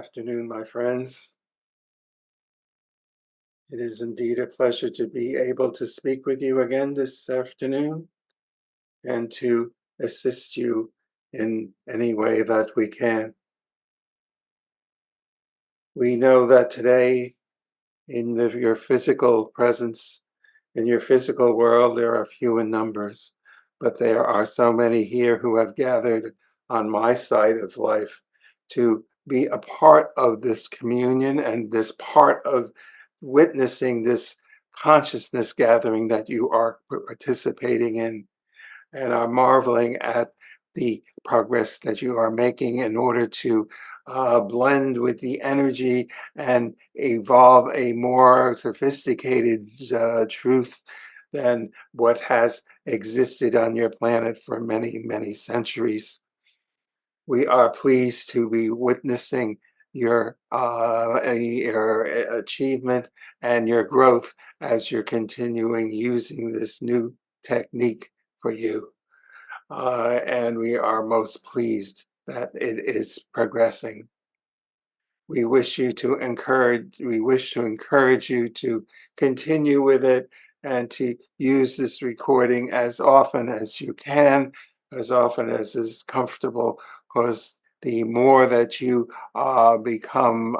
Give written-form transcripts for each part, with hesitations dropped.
afternoon, my friends. It is indeed a pleasure to be able to speak with you again this afternoon and to assist you in any way that we can. We know that today, in your physical presence, in your physical world, there are few in numbers, but there are so many here who have gathered on my side of life to be a part of this communion and this part of witnessing this consciousness gathering that you are participating in, and are marveling at the progress that you are making in order to blend with the energy and evolve a more sophisticated truth than what has existed on your planet for many, many centuries. We are pleased to be witnessing your achievement and your growth as you're continuing using this new technique for you. And we are most pleased that it is progressing. We wish to encourage you to continue with it and to use this recording as often as you can, as often as is comfortable, because the more that you become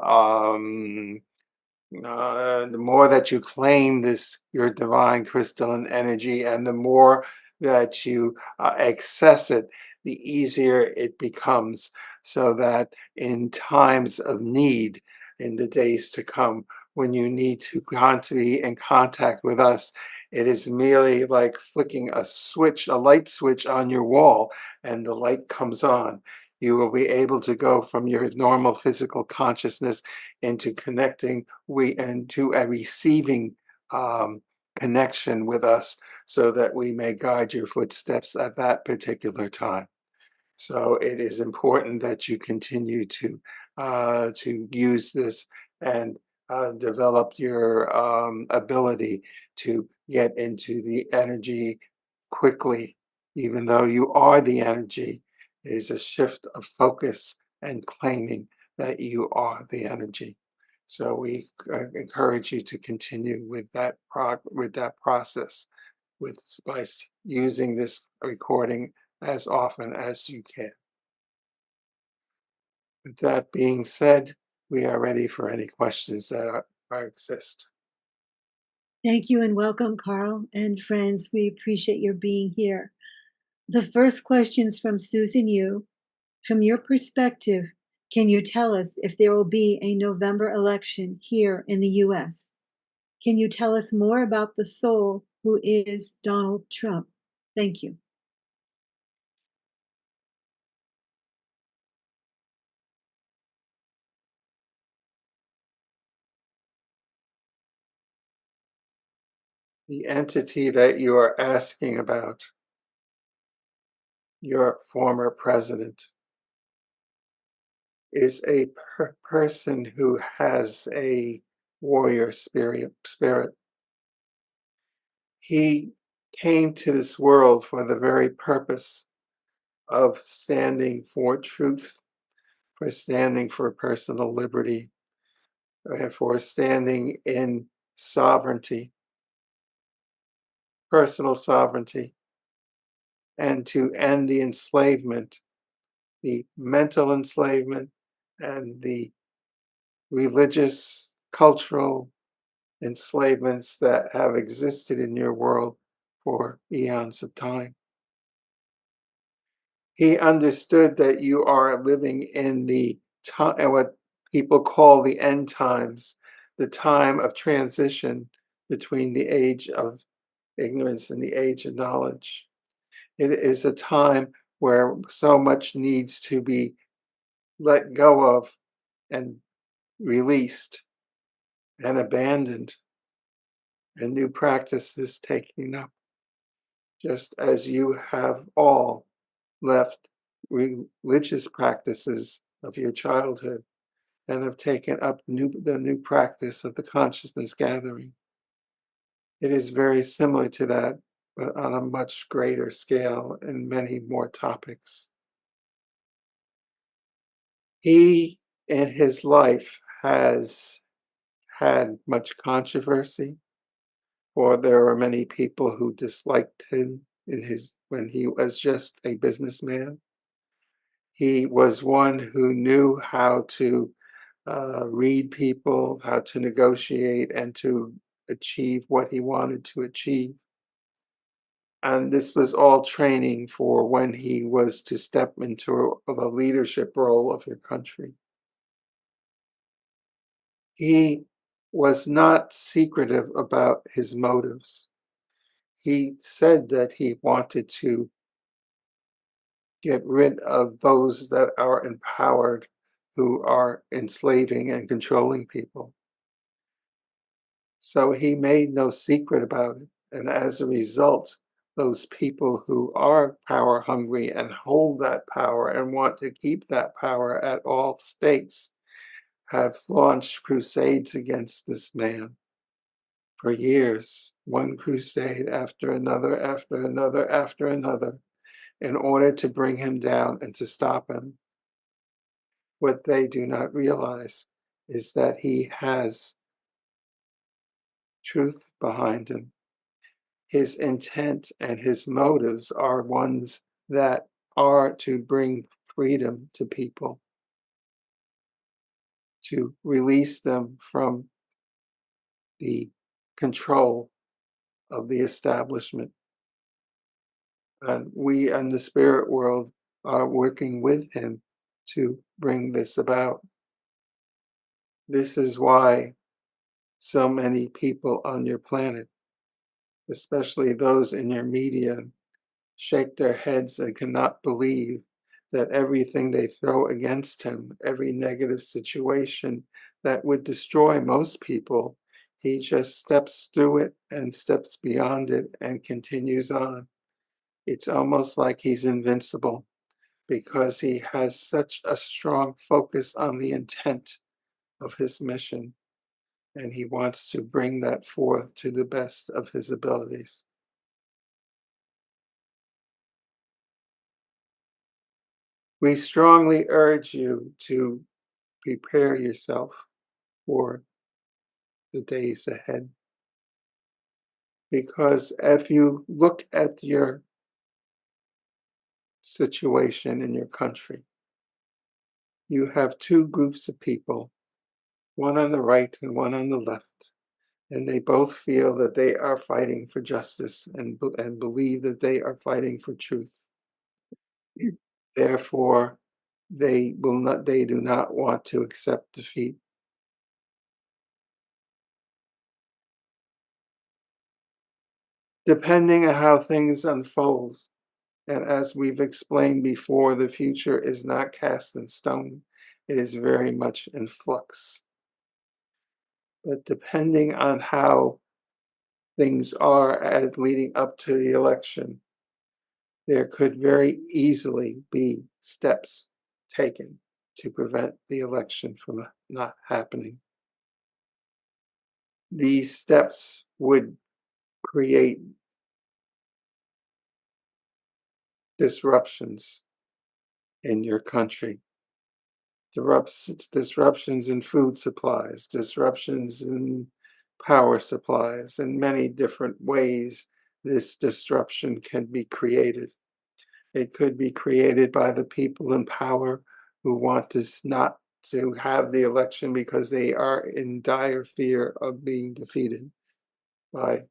the more that you claim this, your divine crystalline energy, and the more that you access it, the easier it becomes, so that in times of need, in the days to come, when you need to be in contact with us, it is merely like flicking a switch, a light switch on your wall, and the light comes on. You will be able to go from your normal physical consciousness into connecting and to a receiving connection with us, so that we may guide your footsteps at that particular time. So it is important that you continue to use this and develop your ability to get into the energy quickly, even though you are the energy. It is a shift of focus and claiming that you are the energy. So we encourage you to continue with that process, by using this recording as often as you can. With that being said, we are ready for any questions that exist. Thank you and welcome, Carl and friends. We appreciate your being here. The first question is from Susan Yu. From your perspective, can you tell us if there will be a November election here in the US? Can you tell us more about the soul who is Donald Trump? Thank you. The entity that you are asking about, your former president, is a person who has a warrior spirit. He came to this world for the very purpose of standing for truth, for standing for personal liberty, and for standing in sovereignty, personal sovereignty, and to end the enslavement, the mental enslavement, and the religious, cultural enslavements that have existed in your world for eons of time. He understood that you are living in the time, what people call the end times, the time of transition between the age of ignorance and the age of knowledge. It is a time where so much needs to be let go of and released and abandoned, and new practices taking up, just as you have all left religious practices of your childhood and have taken up the new practice of the consciousness gathering. It is very similar to that, but on a much greater scale and many more topics. He in his life has had much controversy, or there are many people who disliked him in his when he was just a businessman. He was one who knew how to read people, how to negotiate, and to achieve what he wanted to achieve. And this was all training for when he was to step into the leadership role of your country. He was not secretive about his motives. He said that he wanted to get rid of those that are empowered who are enslaving and controlling people. So he made no secret about it. And as a result, those people who are power hungry and hold that power and want to keep that power at all stakes have launched crusades against this man for years, one crusade after another, after another, after another, in order to bring him down and to stop him. What they do not realize is that he has truth behind him. His intent and his motives are ones that are to bring freedom to people, to release them from the control of the establishment. And we in the spirit world are working with him to bring this about. This is why so many people on your planet, especially those in your media, shake their heads and cannot believe that everything they throw against him, every negative situation that would destroy most people, he just steps through it and steps beyond it and continues on. It's almost like he's invincible because he has such a strong focus on the intent of his mission, and he wants to bring that forth to the best of his abilities. We strongly urge you to prepare yourself for the days ahead. Because if you look at your situation in your country, you have two groups of people, one on the right and one on the left, and they both feel that they are fighting for justice and believe that they are fighting for truth. Therefore, they do not want to accept defeat. Depending on how things unfold, and as we've explained before, the future is not cast in stone. It is very much in flux. But depending on how things are as leading up to the election, there could very easily be steps taken to prevent the election from not happening. These steps would create disruptions in your country, disruptions in food supplies, disruptions in power supplies, in many different ways this disruption can be created. It could be created by the people in power who want us not to have the election because they are in dire fear of being defeated by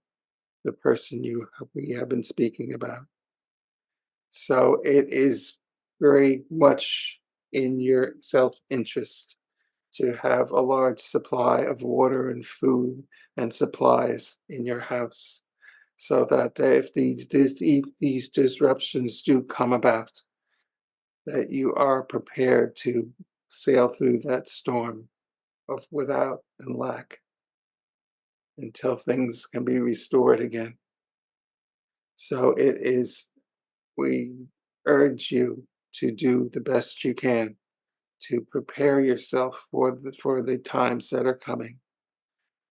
the person we have been speaking about. So it is very much in your self-interest to have a large supply of water and food and supplies in your house, so that if these disruptions do come about, that you are prepared to sail through that storm of without and lack until things can be restored again. So we urge you to do the best you can to prepare yourself for the times that are coming,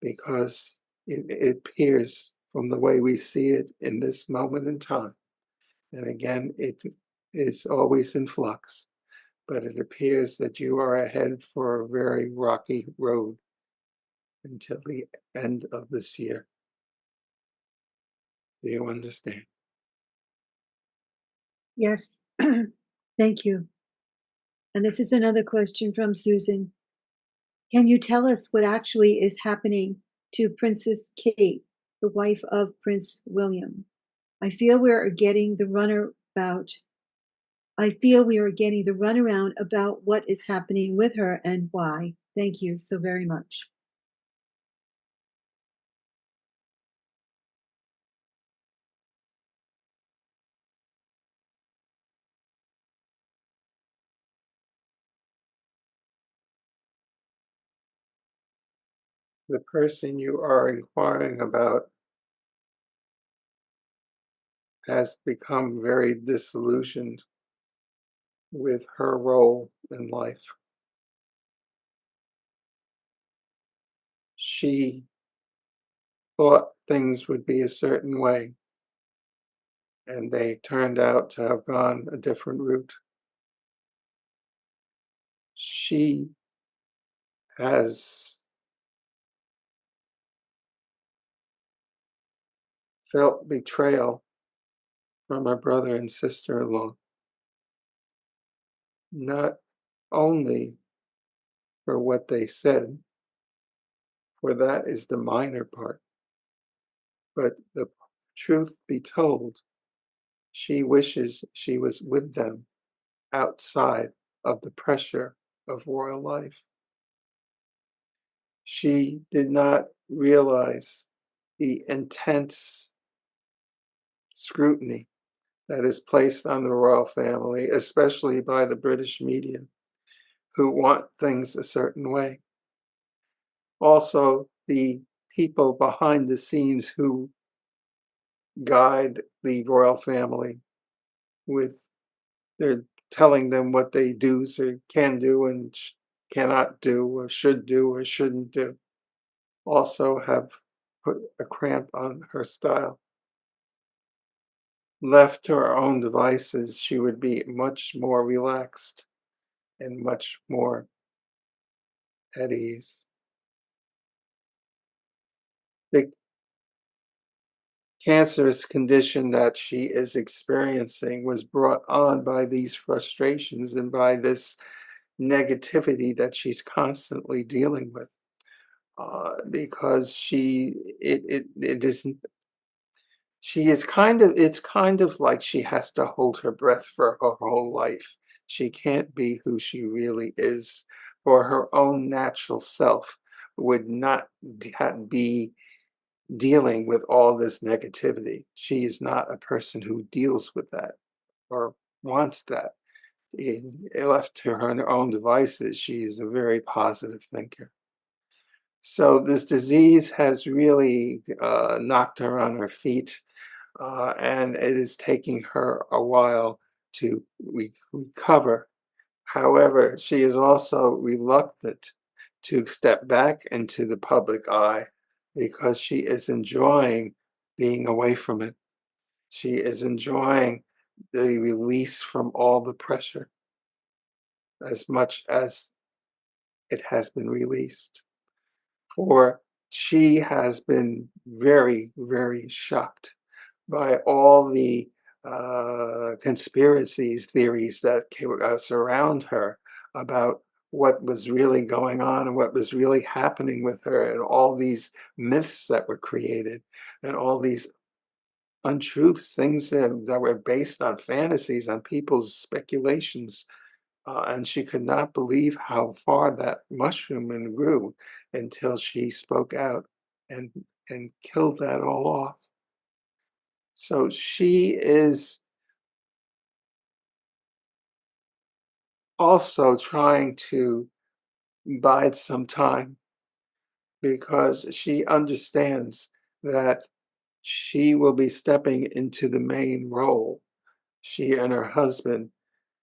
because it appears from the way we see it in this moment in time, and again, it is always in flux, but it appears that you are ahead for a very rocky road until the end of this year. Do you understand? Yes. Thank you. And this is another question from Susan. Can you tell us what actually is happening to Princess Kate, the wife of Prince William? I feel we are getting the runabout. I feel we are getting the runaround about what is happening with her and why. Thank you so very much. The person you are inquiring about has become very disillusioned with her role in life. She thought things would be a certain way, and they turned out to have gone a different route. She has felt betrayal from her brother and sister-in-law, not only for what they said, for that is the minor part, but the truth be told, she wishes she was with them outside of the pressure of royal life. She did not realize the intense scrutiny that is placed on the royal family, especially by the British media, who want things a certain way. Also, the people behind the scenes who guide the royal family with their telling them what they do, so can do and cannot do, or should do or shouldn't do, also have put a cramp on her style. Left to her own devices, she would be much more relaxed and much more at ease. The cancerous condition that she is experiencing was brought on by these frustrations and by this negativity that she's constantly dealing with. Because it isn't, she is kind of, it's kind of like she has to hold her breath for her whole life. She can't be who she really is, for her own natural self would not be dealing with all this negativity. She is not a person who deals with that or wants that. Left to her own devices, she is a very positive thinker. So this disease has really knocked her on her feet, and it is taking her a while to recover. However, she is also reluctant to step back into the public eye because she is enjoying being away from it. She is enjoying the release from all the pressure as much as it has been released. For she has been very, very shocked by all the conspiracies theories that surround her about what was really going on and what was really happening with her, and all these myths that were created and all these untruths, things that were based on fantasies, on people's speculations. And she could not believe how far that mushroom grew until she spoke out and killed that all off. So she is also trying to bide some time because she understands that she will be stepping into the main role, she and her husband,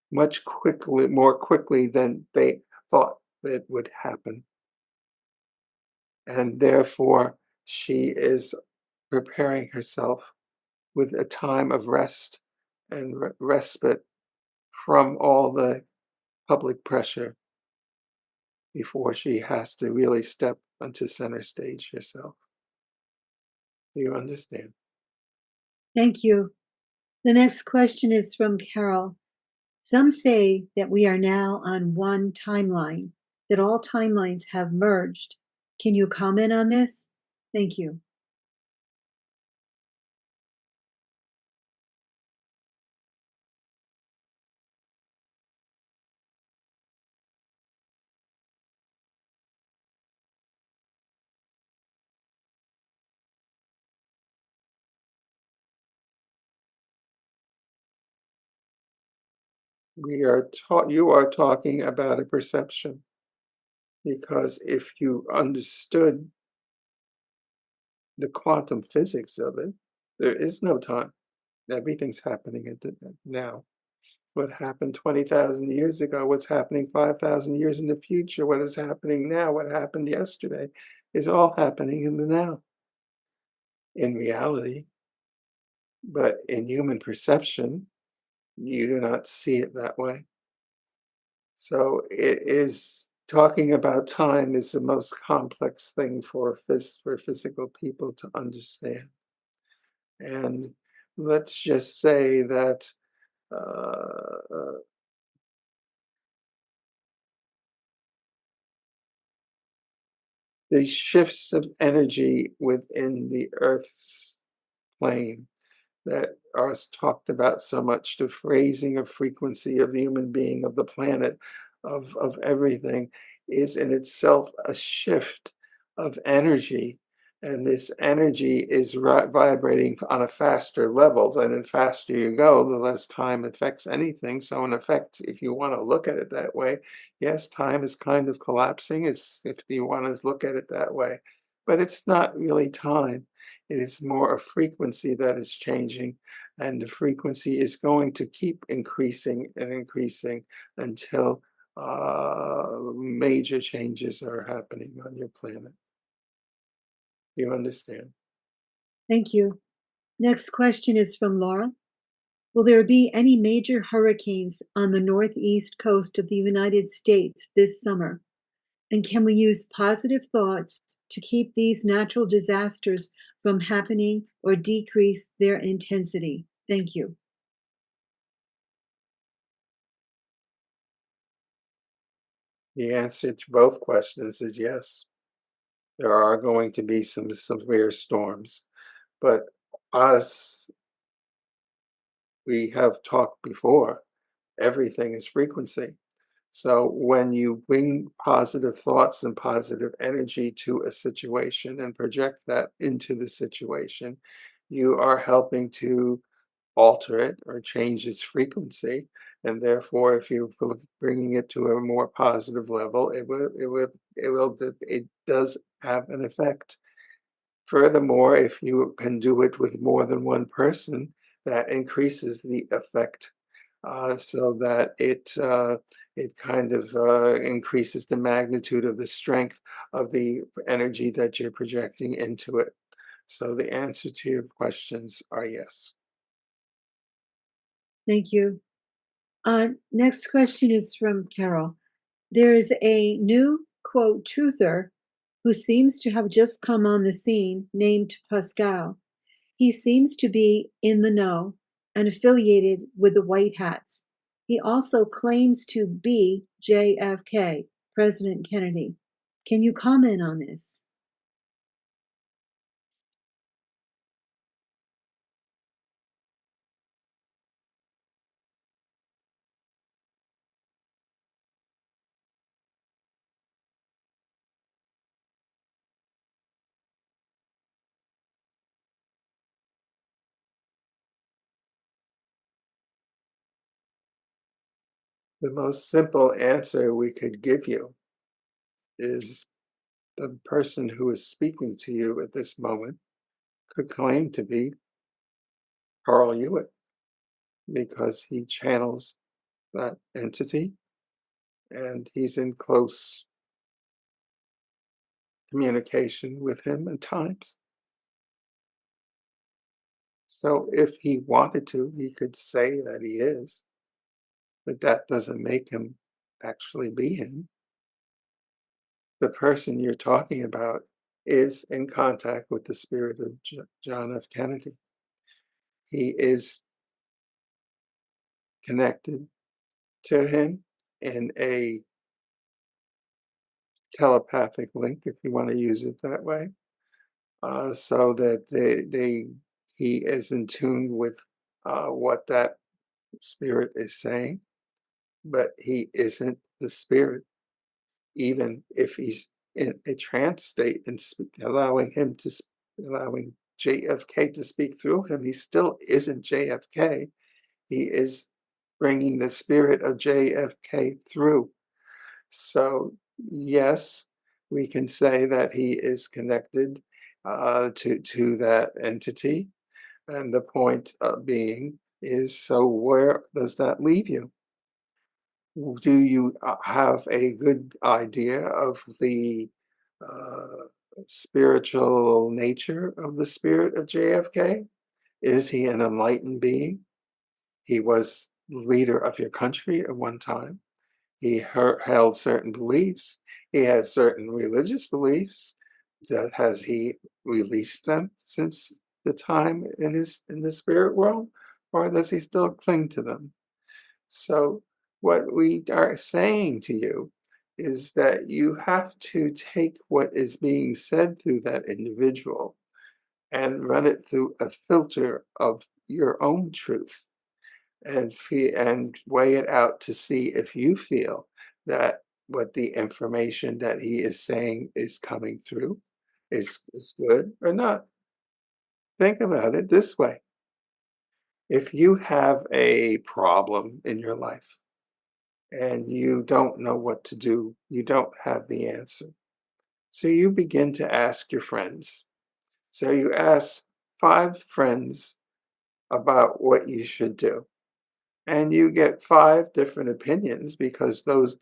more quickly than they thought it would happen. And therefore, she is preparing herself with a time of rest and respite from all the public pressure before she has to really step onto center stage herself. Do you understand? Thank you. The next question is from Carol. Some say that we are now on one timeline, that all timelines have merged. Can you comment on this? Thank you. You are talking about a perception, because if you understood the quantum physics of it, there is no time. Everything's happening now. What happened 20,000 years ago, what's happening 5,000 years in the future, what is happening now, what happened yesterday, is all happening in the now, in reality. But in human perception, you do not see it that way. So it is talking about time is the most complex thing for physical people to understand. And let's just say that uh, the shifts of energy within the Earth's plane that are talked about so much, the raising of frequency of the human being, of the planet, of everything, is in itself a shift of energy. And this energy is vibrating on a faster level. And the faster you go, the less time affects anything. So in effect, if you want to look at it that way, yes, time is kind of collapsing, if you want to look at it that way. But it's not really time. It is more a frequency that is changing, and the frequency is going to keep increasing and increasing until major changes are happening on your planet. You understand? Thank you. Next question is from Laura. Will there be any major hurricanes on the northeast coast of the United States this summer? And can we use positive thoughts to keep these natural disasters from happening or decrease their intensity? Thank you. The answer to both questions is yes. There are going to be some severe storms, but as we have talked before, everything is frequency. So when you bring positive thoughts and positive energy to a situation and project that into the situation, you are helping to alter it or change its frequency. And therefore, if you're bringing it to a more positive level, it does have an effect. Furthermore, if you can do it with more than one person, that increases the effect, so that it kind of increases the magnitude of the strength of the energy that you're projecting into it. So the answer to your questions are yes. Thank you. Next question is from Carol. There is a new, quote, truther who seems to have just come on the scene named Pascal. He seems to be in the know and affiliated with the White Hats. He also claims to be JFK, President Kennedy. Can you comment on this? The most simple answer we could give you is the person who is speaking to you at this moment could claim to be Carl Hewitt because he channels that entity and he's in close communication with him at times. So if he wanted to, he could say that he is, but that doesn't make him actually be him. The person you're talking about is in contact with the spirit of John F. Kennedy. He is connected to him in a telepathic link, if you want to use it that way, so that he is in tune with what that spirit is saying, but he isn't the spirit, even if he's in a trance state and allowing allowing JFK to speak through him. He still isn't JFK. He is bringing the spirit of JFK through. So, yes, we can say that he is connected to that entity. And the point being is, so where does that leave you? Do you have a good idea of the uh, spiritual nature of the spirit of JFK? Is he an enlightened being? He was leader of your country at one time. He held certain beliefs. He has certain religious beliefs. Has he released them since the time in the spirit world, or does he still cling to them? So what we are saying to you is that you have to take what is being said through that individual and run it through a filter of your own truth and weigh it out to see if you feel that what the information that he is saying is coming through is good or not. Think about it this way. If you have a problem in your life and you don't know what to do, you don't have the answer. So you begin to ask your friends. So you ask 5 friends about what you should do. And you get 5 different opinions because those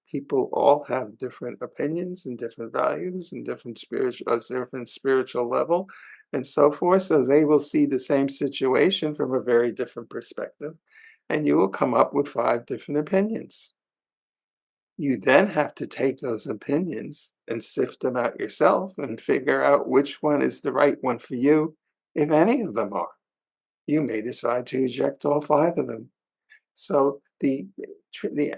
people all have different opinions and different values and different spiritual level and so forth. So they will see the same situation from a very different perspective, and you will come up with 5 different opinions. You then have to take those opinions and sift them out yourself and figure out which one is the right one for you, if any of them are. You may decide to eject all 5 of them. So the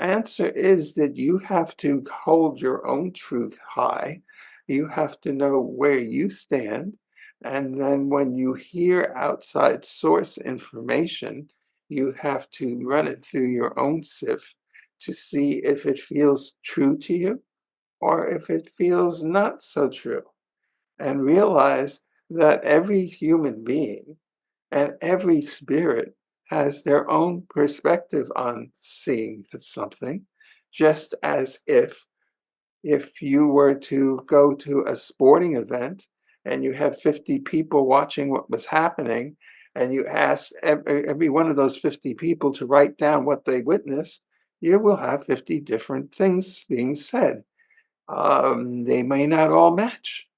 answer is that you have to hold your own truth high. You have to know where you stand. And then when you hear outside source information, you have to run it through your own sieve to see if it feels true to you or if it feels not so true. And realize that every human being and every spirit has their own perspective on seeing something, just as if you were to go to a sporting event and you had 50 people watching what was happening, and you asked every one of those 50 people to write down what they witnessed, you will have 50 different things being said. They may not all match.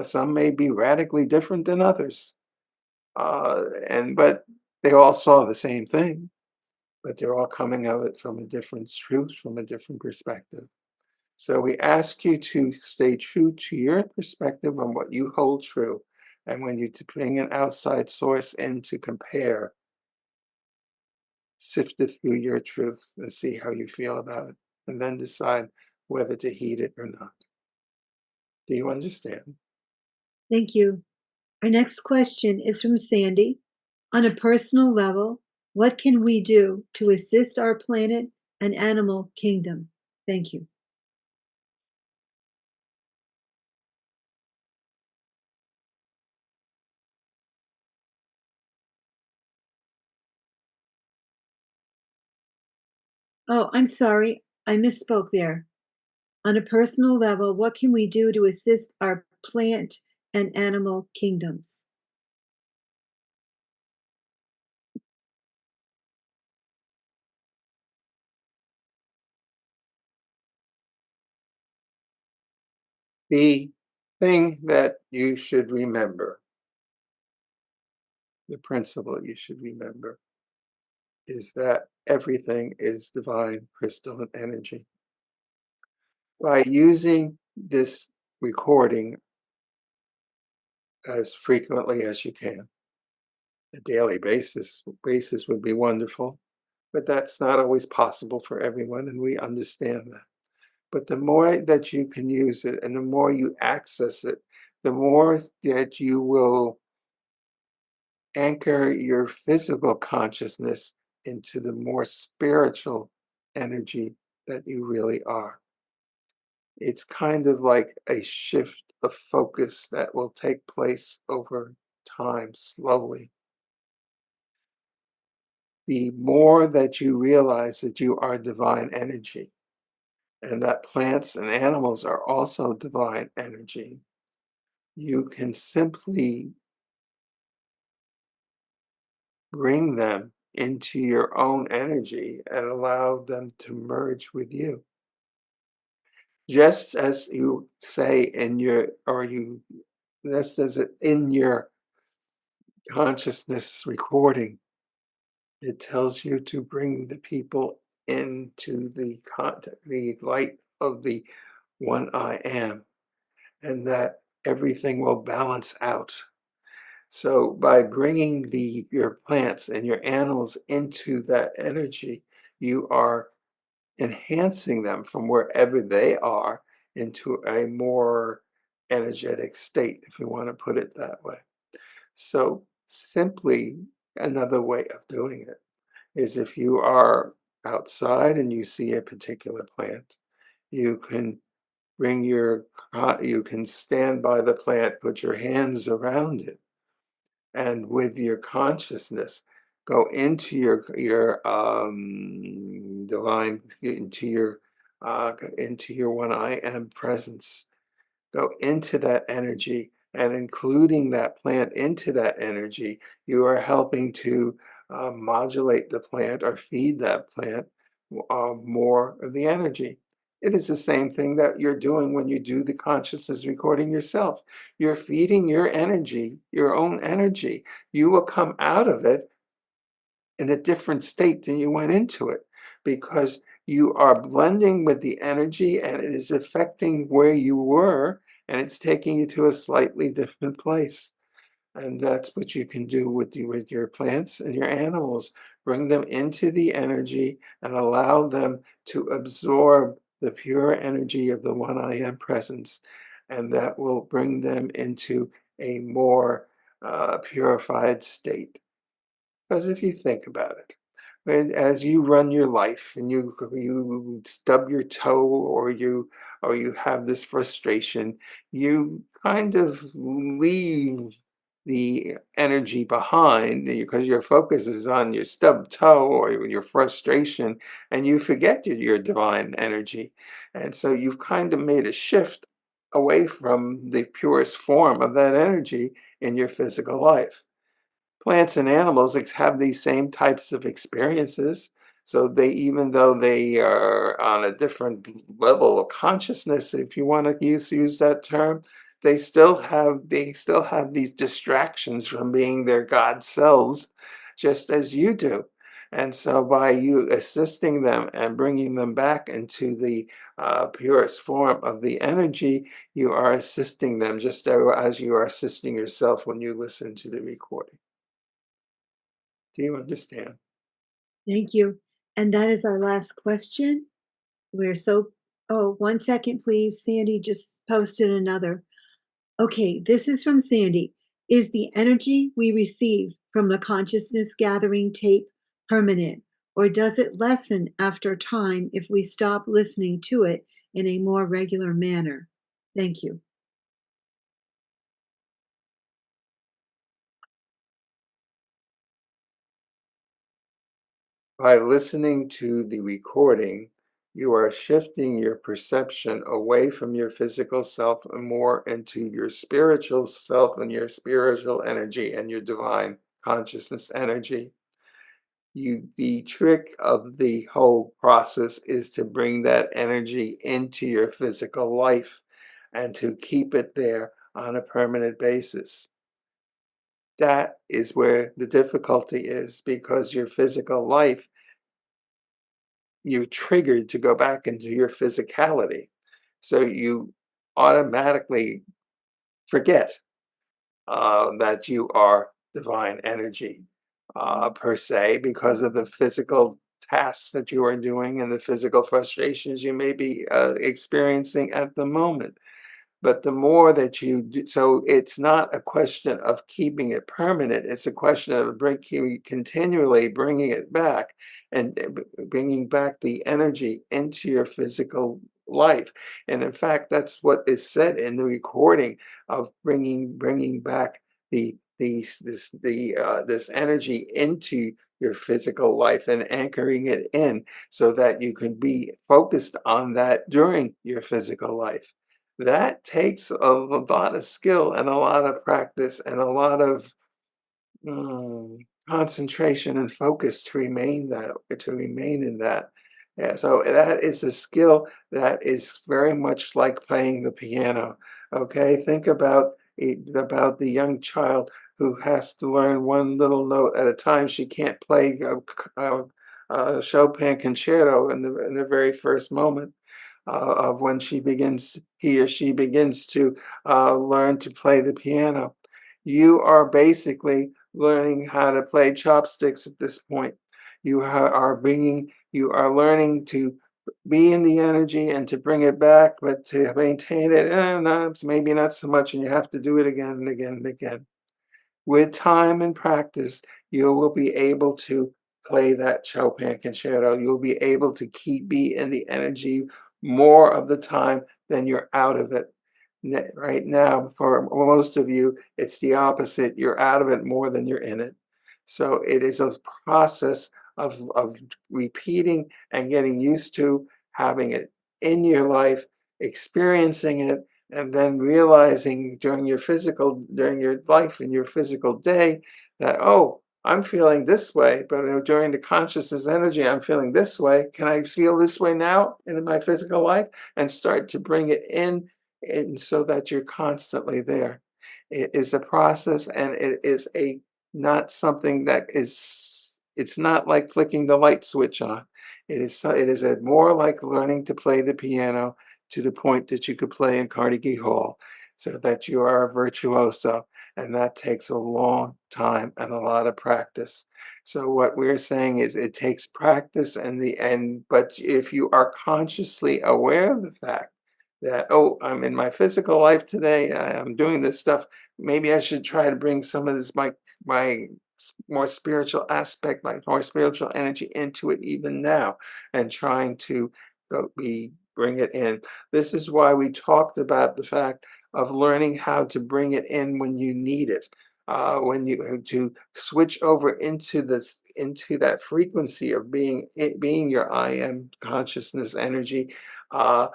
Some may be radically different than others. But they all saw the same thing, but they're all coming at it from a different truth, from a different perspective. So we ask you to stay true to your perspective on what you hold true. And when you bring an outside source in to compare, sift it through your truth and see how you feel about it, and then decide whether to heed it or not. Do you understand? Thank you. Our next question is from Sandy. On a personal level, what can we do to assist our planet and animal kingdom? Thank you. Oh, I'm sorry. I misspoke there. On a personal level, what can we do to assist our plant and animal kingdoms? The thing that you should remember, the principle you should remember, is that everything is divine crystalline energy. By using this recording as frequently as you can, a daily basis would be wonderful, but that's not always possible for everyone, and we understand that. But the more that you can use it and the more you access it, the more that you will anchor your physical consciousness into the more spiritual energy that you really are. It's kind of like a shift of focus that will take place over time slowly. The more that you realize that you are divine energy and that plants and animals are also divine energy, you can simply bring them into your own energy and allow them to merge with you. Just as you say in your, or you, just as in your consciousness recording, it tells you to bring the people into the contact, the light of the one I am, and that everything will balance out. So by bringing your plants and your animals into that energy, you are enhancing them from wherever they are into a more energetic state, if you want to put it that way. So simply another way of doing it is if you are outside and you see a particular plant, you can you can stand by the plant, put your hands around it, and with your consciousness, go into your divine, into your one I am presence. Go into that energy, and including that plant into that energy, you are helping to modulate the plant or feed that plant more of the energy. It is the same thing that you're doing when you do the consciousness recording yourself. You're feeding your energy, your own energy. You will come out of it in a different state than you went into it, because you are blending with the energy and it is affecting where you were, and it's taking you to a slightly different place. And that's what you can do with your plants and your animals. Bring them into the energy and allow them to absorb the pure energy of the one I am presence. And that will bring them into a more purified state. Because if you think about it, as you run your life and you stub your toe, or you have this frustration, you kind of leave the energy behind because your focus is on your stubbed toe or your frustration, and you forget your divine energy. And so you've kind of made a shift away from the purest form of that energy in your physical life. Plants and animals have these same types of experiences. So they, even though they are on a different level of consciousness, if you want to use that term, they still have these distractions from being their God selves, just as you do. And so by you assisting them and bringing them back into the purest form of the energy, you are assisting them just as you are assisting yourself when you listen to the recording. Do you understand? Thank you. And that is our last question. We're so, oh, 1 second, please. Sandy just posted another. Okay, this is from Sandy. Is the energy we receive from the consciousness gathering tape permanent, or does it lessen after time if we stop listening to it in a more regular manner? Thank you. By listening to the recording, you are shifting your perception away from your physical self and more into your spiritual self and your spiritual energy and your divine consciousness energy. The trick of the whole process is to bring that energy into your physical life and to keep it there on a permanent basis. That is where the difficulty is because your physical life, you're triggered to go back into your physicality. So you automatically forget that you are divine energy per se because of the physical tasks that you are doing and the physical frustrations you may be experiencing at the moment. But the more that you do, so it's not a question of keeping it permanent. It's a question of continually bringing it back and bringing back the energy into your physical life. And in fact, that's what is said in the recording of bringing back this energy into your physical life and anchoring it in so that you can be focused on that during your physical life. That takes a lot of skill and a lot of practice and a lot of Mm, concentration and focus to remain in that. Yeah, so that is a skill that is very much like playing the piano. Okay, think about about the young child who has to learn one little note at a time. She can't play Chopin concerto in the very first moment of when he or she begins to learn to play the piano. You are basically learning how to play chopsticks at this point. You are learning to be in the energy and to bring it back, but to maintain it, no, it's maybe not so much, and you have to do it again and again and again. With time and practice, you will be able to play that Chopin concerto. You'll be able to be in the energy more of the time than you're out of it. Right now, for most of you, it's the opposite. You're out of it more than you're in it. So it is a process of repeating and getting used to having it in your life, experiencing it, and then realizing during your life in your physical day that, oh, I'm feeling this way, but during the consciousness energy, I'm feeling this way. Can I feel this way now in my physical life? And start to bring it in and so that you're constantly there. It is a process, and it is a not something that is. It's not like flicking the light switch on. It is a more like learning to play the piano to the point that you could play in Carnegie Hall, so that you are a virtuoso, and that takes a long time and a lot of practice. So what we're saying is it takes practice and but if you are consciously aware of the fact that, oh, I'm in my physical life today, I'm doing this stuff, maybe I should try to bring some of this my more spiritual aspect, my more spiritual energy into it even now, and trying to bring it in. This is why we talked about the fact of learning how to bring it in when you need it. When you to switch over into that frequency of being your I am consciousness energy, uh,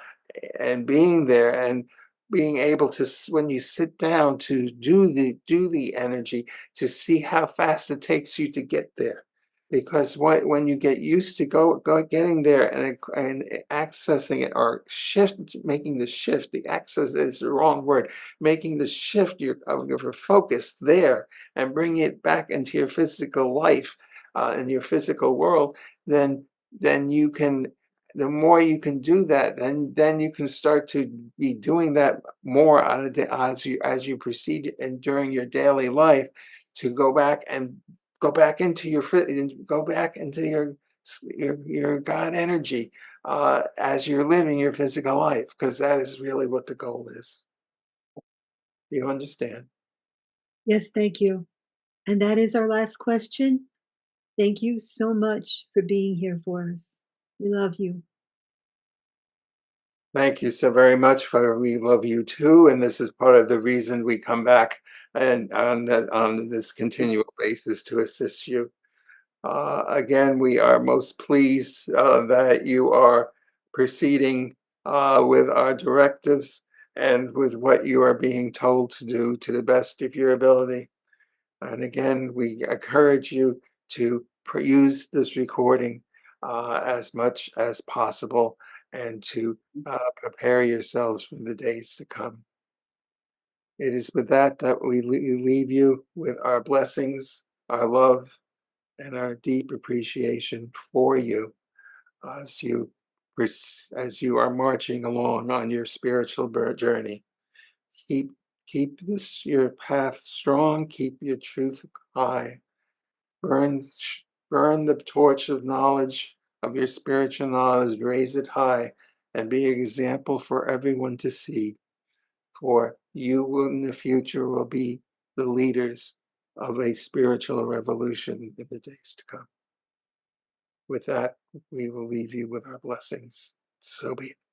and being there and being able to when you sit down to do the energy, to see how fast it takes you to get there, because when you get used to getting there and accessing it, or making the shift, the access is the wrong word, making the shift of your focus there and bringing it back into your physical life, in your physical world, then you can, the more you can do that, then you can start to be doing that more as you proceed and during your daily life, to go back into go back into your God energy as you're living your physical life, because that is really what the goal is. Do you understand? Yes, thank you. And that is our last question. Thank you so much for being here for us. We love you. Thank you so very much. For we love you too, and this is part of the reason we come back and on this continual basis to assist you. Again, we are most pleased that you are proceeding with our directives and with what you are being told to do to the best of your ability. And again, we encourage you to use this recording as much as possible, and to prepare yourselves for the days to come. It is with that that we leave you with our blessings, our love, and our deep appreciation for you as you as you are marching along on your spiritual journey. Keep keep this your path strong. Keep your truth high. Burn burn the torch of knowledge of your spiritual knowledge. Raise it high, and be an example for everyone to see. For you will, in the future, will be the leaders of a spiritual revolution in the days to come. With that, we will leave you with our blessings. So be it.